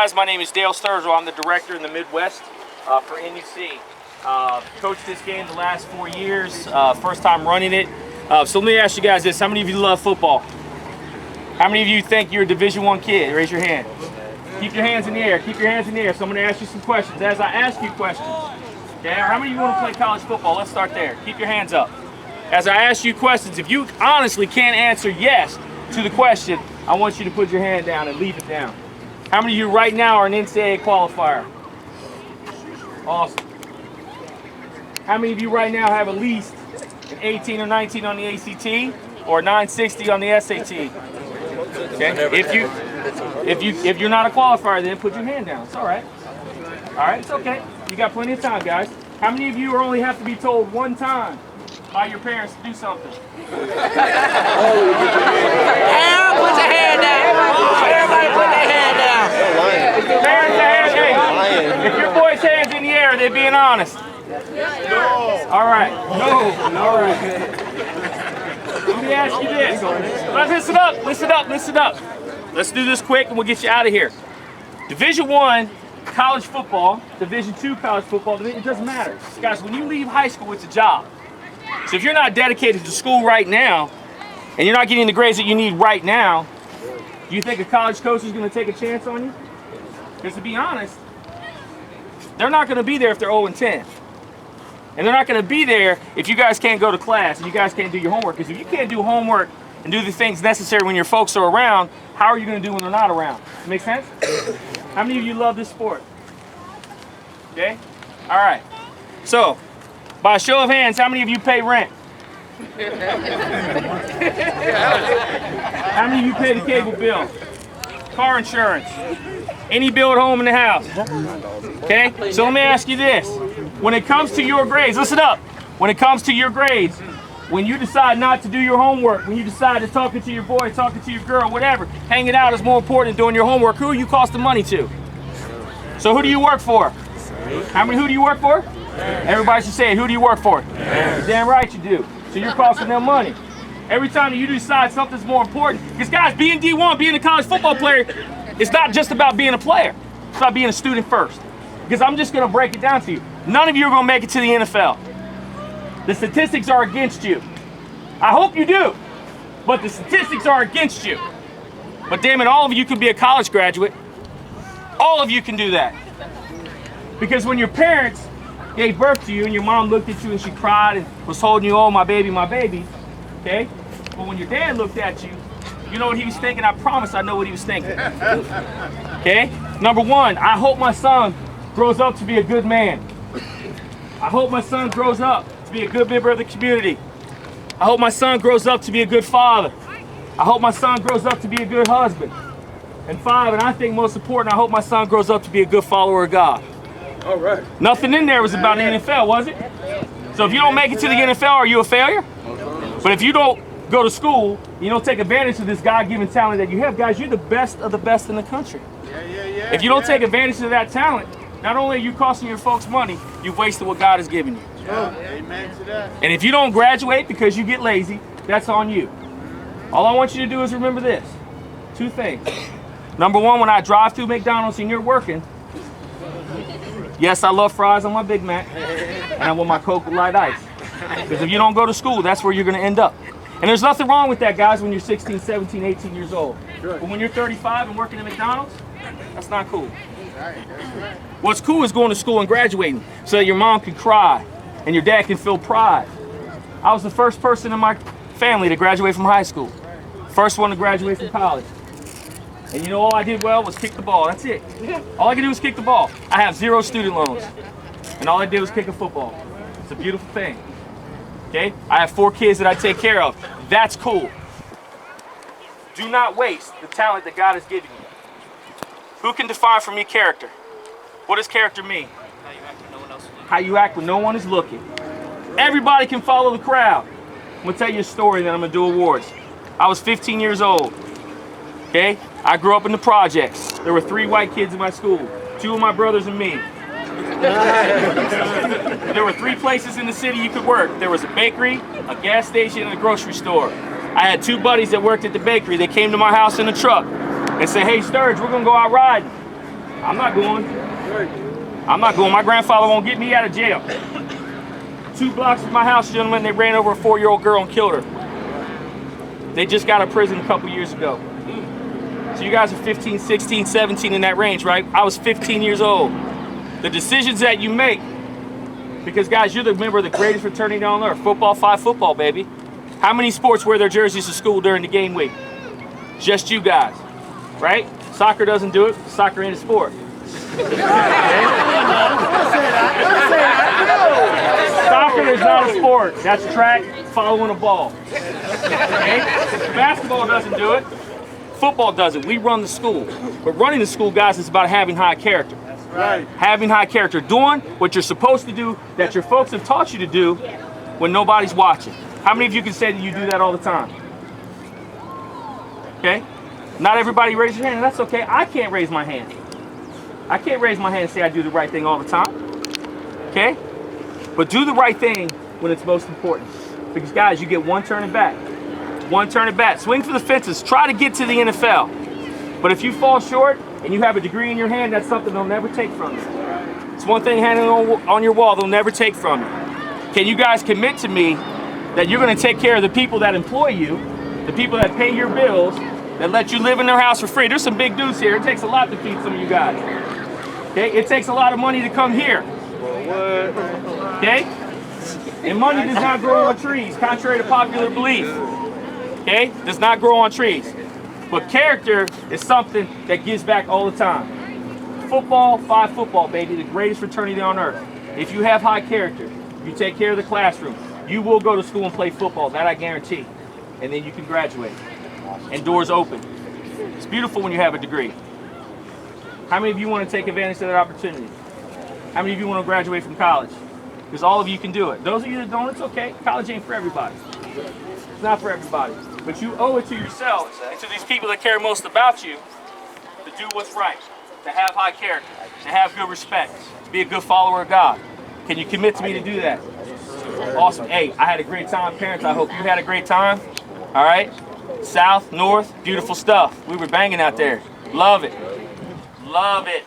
guys, my name is Dale Sturgill. I'm the director in the Midwest for NUC. Coached this game the last 4 years, first time running it. So let me ask you guys this, how many of you love football? How many of you think you're a Division I kid? Raise your hand. Keep your hands in the air, keep your hands in the air. So I'm gonna ask you some questions. As I ask you questions, okay, how many of you want to play college football? Let's start there. Keep your hands up. As I ask you questions, if you honestly can't answer yes to the question, I want you to put your hand down and leave it down. How many of you right now are an NCAA qualifier? Awesome. How many of you right now have at least an 18 or 19 on the ACT or 960 on the SAT? Okay. If you're not a qualifier, then put your hand down. It's all right. All right, it's okay. You got plenty of time, guys. How many of you only have to be told one time by your parents to do something? Everyone put your hand down. Everybody put their hand down. Parents, hey, if your boy's hands in the air, they're being honest. No. All right. No. All right. Let me ask you this. Listen up. Listen up. Listen up. Let's do this quick and we'll get you out of here. Division I college football, Division II college football, it doesn't matter. Guys, when you leave high school, it's a job. So if you're not dedicated to school right now, and you're not getting the grades that you need right now, do you think a college coach is going to take a chance on you? Because to be honest, they're not going to be there if they're 0-10. And they're not going to be there if you guys can't go to class and you guys can't do your homework. Because if you can't do homework and do the things necessary when your folks are around, how are you going to do when they're not around? Make sense? How many of you love this sport? Okay? All right. So, by a show of hands, how many of you pay rent? How many of you pay the cable bill? Car insurance? Any bill at home in the house? Okay? So let me ask you this. When it comes to your grades, listen up. When it comes to your grades, when you decide not to do your homework, when you decide to talking to your boy, talking to your girl, whatever, hanging out is more important than doing your homework, who are you costing money to? So who do you work for? Who do you work for? Everybody should say it. Who do you work for? You're damn right you do. So you're costing them money. Every time that you decide something's more important, because guys, being D1, being a college football player, it's not just about being a player. It's about being a student first. Because I'm just going to break it down to you. None of you are going to make it to the NFL. The statistics are against you. I hope you do, but the statistics are against you. But damn it, all of you can be a college graduate. All of you can do that. Because when your parents gave birth to you and your mom looked at you and she cried and was holding you, oh, my baby, okay? But when your dad looked at you, you know what he was thinking? I promise I know what he was thinking. Okay? Number one, I hope my son grows up to be a good man. I hope my son grows up to be a good member of the community. I hope my son grows up to be a good father. I hope my son grows up to be a good husband. And 5, and I think most important, I hope my son grows up to be a good follower of God. All right. Nothing in there was about the NFL, was it? So if you don't make it to the NFL, are you a failure? But if you don't go to school, you don't take advantage of this God-given talent that you have, guys, you're the best of the best in the country. If you don't take advantage of that talent, not only are you costing your folks money, you've wasted what God has given you. Amen to that. And if you don't graduate because you get lazy, that's on you. All I want you to do is remember this. 2 things. Number 1, when I drive through McDonald's and you're working, yes, I love fries on my Big Mac, and I want my Coke with light ice. Because if you don't go to school, that's where you're going to end up. And there's nothing wrong with that, guys, when you're 16, 17, 18 years old. But when you're 35 and working at McDonald's, that's not cool. What's cool is going to school and graduating so that your mom can cry and your dad can feel pride. I was the first person in my family to graduate from high school. First one to graduate from college. And you know all I did well was kick the ball. That's it. All I could do was kick the ball. I have 0 student loans. And all I did was kick a football. It's a beautiful thing. Okay? I have 4 kids that I take care of. That's cool. Do not waste the talent that God has given you. Who can define for me character? What does character mean? How you act when no one is looking. Everybody can follow the crowd. I'm going to tell you a story, then I'm going to do awards. I was 15 years old. Okay? I grew up in the projects. There were 3 white kids in my school. 2 of my brothers and me. There were 3 places in the city you could work. There was a bakery, a gas station, and a grocery store. I had 2 buddies that worked at the bakery. They came to my house in a truck and said, hey, Sturge, we're going to go out riding. I'm not going. I'm not going. My grandfather won't get me out of jail. 2 blocks from my house, gentlemen, they ran over a 4-year-old girl and killed her. They just got out of prison a couple years ago. So you guys are 15, 16, 17 in that range, right? I was 15 years old. The decisions that you make, because guys, you're the member of the greatest fraternity on earth. Football, 5 football, baby. How many sports wear their jerseys to school during the game week? Just you guys, right? Soccer doesn't do it. Soccer ain't a sport. Soccer is not a sport. That's track, following a ball. Okay? Basketball doesn't do it. Football does it. We run the school. But running the school, guys, is about having high character. Right. Having high character. Doing what you're supposed to do, that your folks have taught you to do when nobody's watching. How many of you can say that you do that all the time? Okay? Not everybody raise your hand, and that's okay. I can't raise my hand. I can't raise my hand and say I do the right thing all the time. Okay? But do the right thing when it's most important. Because guys, you get one turn at bat. One turn at bat. Swing for the fences. Try to get to the NFL. But if you fall short and you have a degree in your hand, that's something they'll never take from you. It's one thing hanging on your wall they'll never take from you. Can you guys commit to me that you're going to take care of the people that employ you, the people that pay your bills, that let you live in their house for free? There's some big dudes here. It takes a lot to feed some of you guys. Okay? It takes a lot of money to come here. Okay? And money does not grow on trees, contrary to popular belief. Okay? Does not grow on trees. But character is something that gives back all the time. Football, 5 football, baby, the greatest fraternity on earth. If you have high character, you take care of the classroom, you will go to school and play football, that I guarantee. And then you can graduate. And doors open. It's beautiful when you have a degree. How many of you want to take advantage of that opportunity? How many of you want to graduate from college? Because all of you can do it. Those of you that don't, it's okay. College ain't for everybody. It's not for everybody. But you owe it to yourselves and to these people that care most about you to do what's right, to have high character, to have good respect, to be a good follower of God. Can you commit to me to do that? Awesome. Hey, I had a great time. Parents, I hope you had a great time. All right? South, north, beautiful stuff. We were banging out there. Love it. Love it.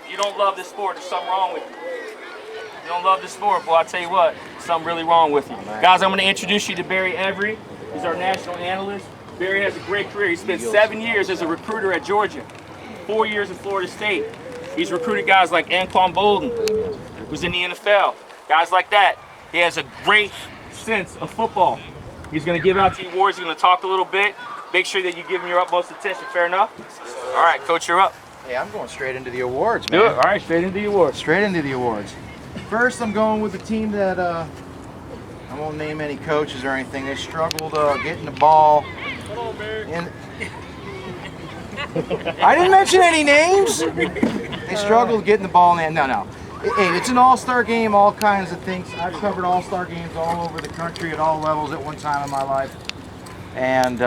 If you don't love this sport, there's something wrong with you. If you don't love this sport, boy, I tell you what, something really wrong with you. Guys, I'm going to introduce you to Barry Every. He's our national analyst. Barry has a great career. He spent 7 years as a recruiter at Georgia, 4 years at Florida State. He's recruited guys like Anquan Bolden, who's in the NFL. Guys like that. He has a great sense of football. He's going to give out the awards. He's going to talk a little bit. Make sure that you give him your utmost attention. Fair enough? All right, Coach, you're up. Hey, I'm going straight into the awards, man. Do it. All right, straight into the awards. Straight into the awards. First, I'm going with the team that, I won't name any coaches or anything. They struggled getting the ball. I didn't mention any names. They struggled getting the ball in. No. Hey, it's an all-star game, all kinds of things. I've covered all-star games all over the country at all levels at one time in my life. And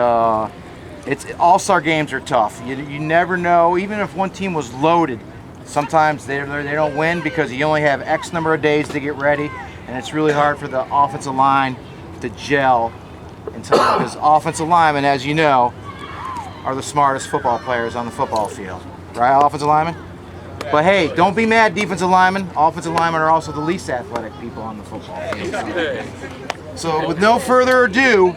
it's all-star games are tough. You never know, even if one team was loaded, sometimes they don't win because you only have X number of days to get ready, and it's really hard for the offensive line to gel. Because offensive linemen, as you know, are the smartest football players on the football field. Right, offensive linemen? But hey, don't be mad, defensive linemen. Offensive linemen are also the least athletic people on the football field. So with no further ado,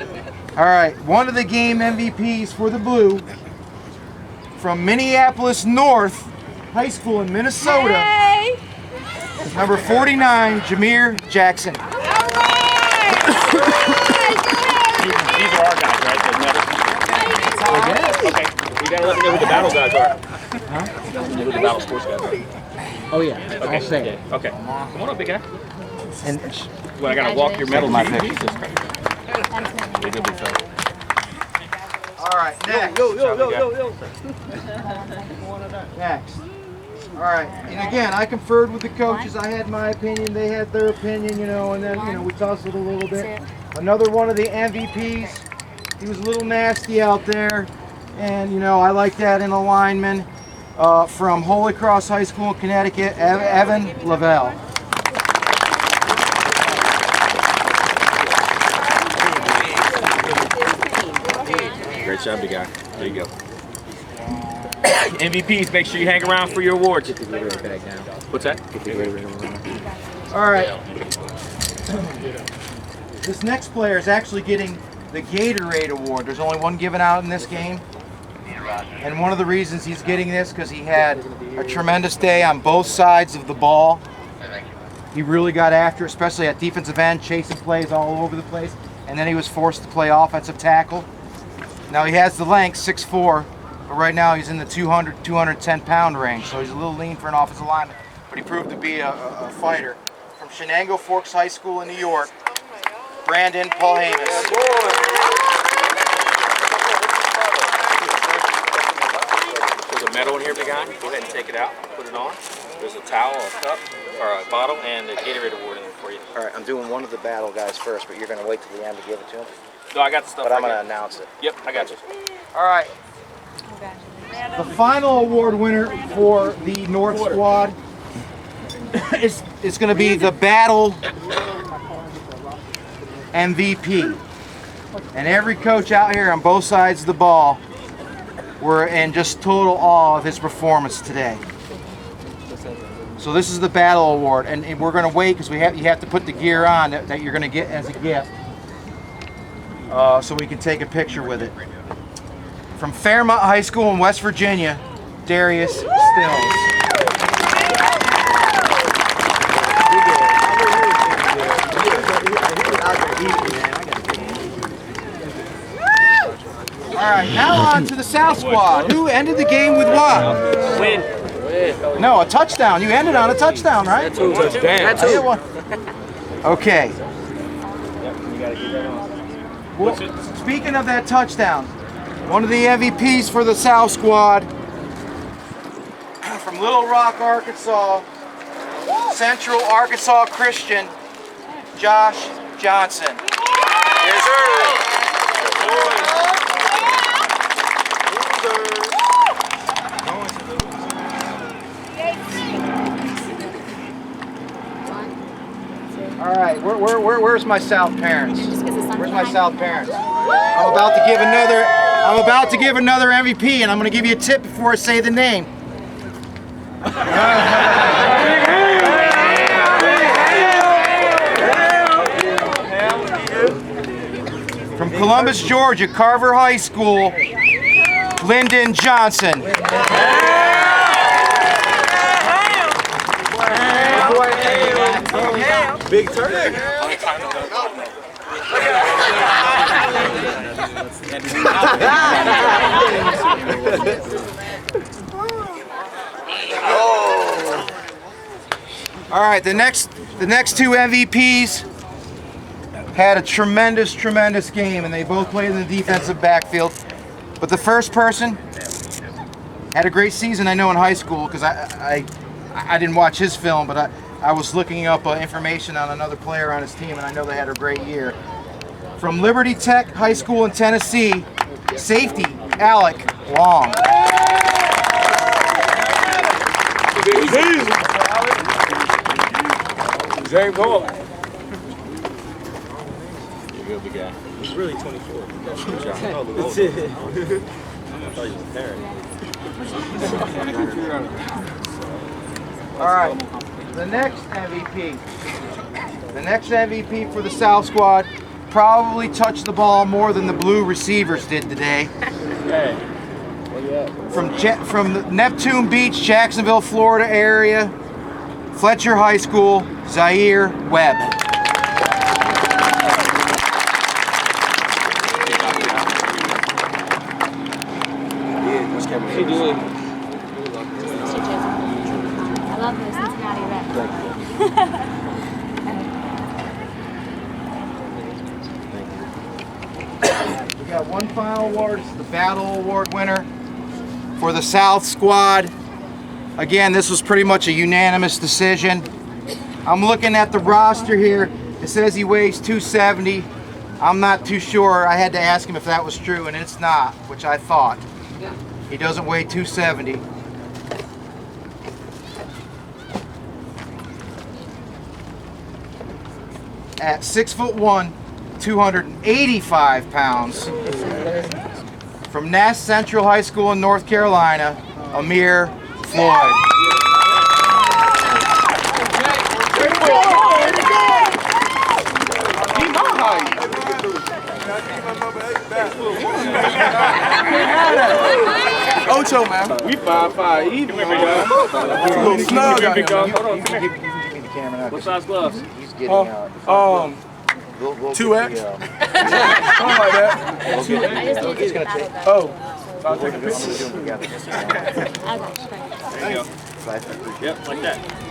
all right, one of the game MVPs for the Blue from Minneapolis North High School in Minnesota, is number 49, Jameer Jackson. These are our guys, right? Okay. You gotta let me know who the battle guys are. Huh? You gotta let me know who the battle sports guys are. Oh yeah, Okay. I'll say it. Okay. Come on up, big guy. And Well, I gotta walk your medal, my my pick. Jesus Christ. Big fella. all right, next. Next. All right, and again, I conferred with the coaches. I had my opinion, they had their opinion, and then we tussled a little bit. Another one of the MVPs. He was a little nasty out there, and I like that in a lineman from Holy Cross High School in Connecticut, Evan Lavelle. Great job, big guy. There you go. MVPs, make sure you hang around for your awards. What's that? All right. This next player is actually getting the Gatorade Award. There's only one given out in this game. And one of the reasons he's getting this because he had a tremendous day on both sides of the ball. He really got after, especially at defensive end, chasing plays all over the place. And then he was forced to play offensive tackle. Now he has the length, 6'4", but right now he's in the 200, 210 pound range. So he's a little lean for an offensive lineman, but he proved to be a fighter. From Shenango Forks High School in New York, Brandon Paulhamus. There's a medal in here, big guy. Go ahead and take it out, put it on. There's a towel, a cup, or a bottle, and the Gatorade Award in there for you. All right, I'm doing one of the battle guys first, but you're going to wait till the end to give it to him? No, I got the stuff. But right I'm going to here. announce it. Yep, I got you. All right. The final award winner for the North Squad is going to be the Battle MVP. And every coach out here on both sides of the ball were in just total awe of his performance today. So this is the Battle Award, and we're going to wait because you have to put the gear on that you're going to get as a gift, so we can take a picture with it. From Fairmont High School in West Virginia, Darius Stills. All right, now on to the South Squad. Who ended the game with what? Win. No, a touchdown. You ended on a touchdown, right? That's I hit one. Okay. Well, speaking of that touchdown, one of the MVPs for the South Squad from Little Rock, Arkansas, Central Arkansas Christian, Josh Johnson. Yes, sir. All right, where's my South parents? Where's my South parents? I'm about to give another MVP, and I'm going to give you a tip before I say the name. From Columbus, Georgia, Carver High School, Lyndon Johnson. Big turn. All right, the next two MVPs had a tremendous game, and they both played in the defensive backfield. But the first person had a great season, I know, in high school, because I didn't watch his film, but I was looking up information on another player on his team, and I know they had a great year. From Liberty Tech High School in Tennessee, safety Alec Long. Very cool. You're a big guy. He's really 24. That's it. I thought he was a parent. All right, the next MVP for the South Squad probably touched the ball more than the blue receivers did today. From the Neptune Beach, Jacksonville, Florida area, Fletcher High School, Zaire Webb. I love the Cincinnati Reds. We got one final award. It's the Battle Award winner for the South Squad. Again, this was pretty much a unanimous decision. I'm looking at the roster here. It says he weighs 270. I'm not too sure. I had to ask him if that was true, and it's not, which I thought. He doesn't weigh 270. At 6'1", 285 pounds. From Nass Central High School in North Carolina, Amir Floyd. Ocho, man. We 5'5" even. Come here, big dog. Little snug out Big here. dog. Hold on, You come can here. give me the camera now. What size gloves? He's getting out. We'll 2X? get Something like that. I just need to It's get gonna that take- back. Oh. We're gonna do them together. Just so you know. Okay, sure. There you go. So I think we- Yep, like that.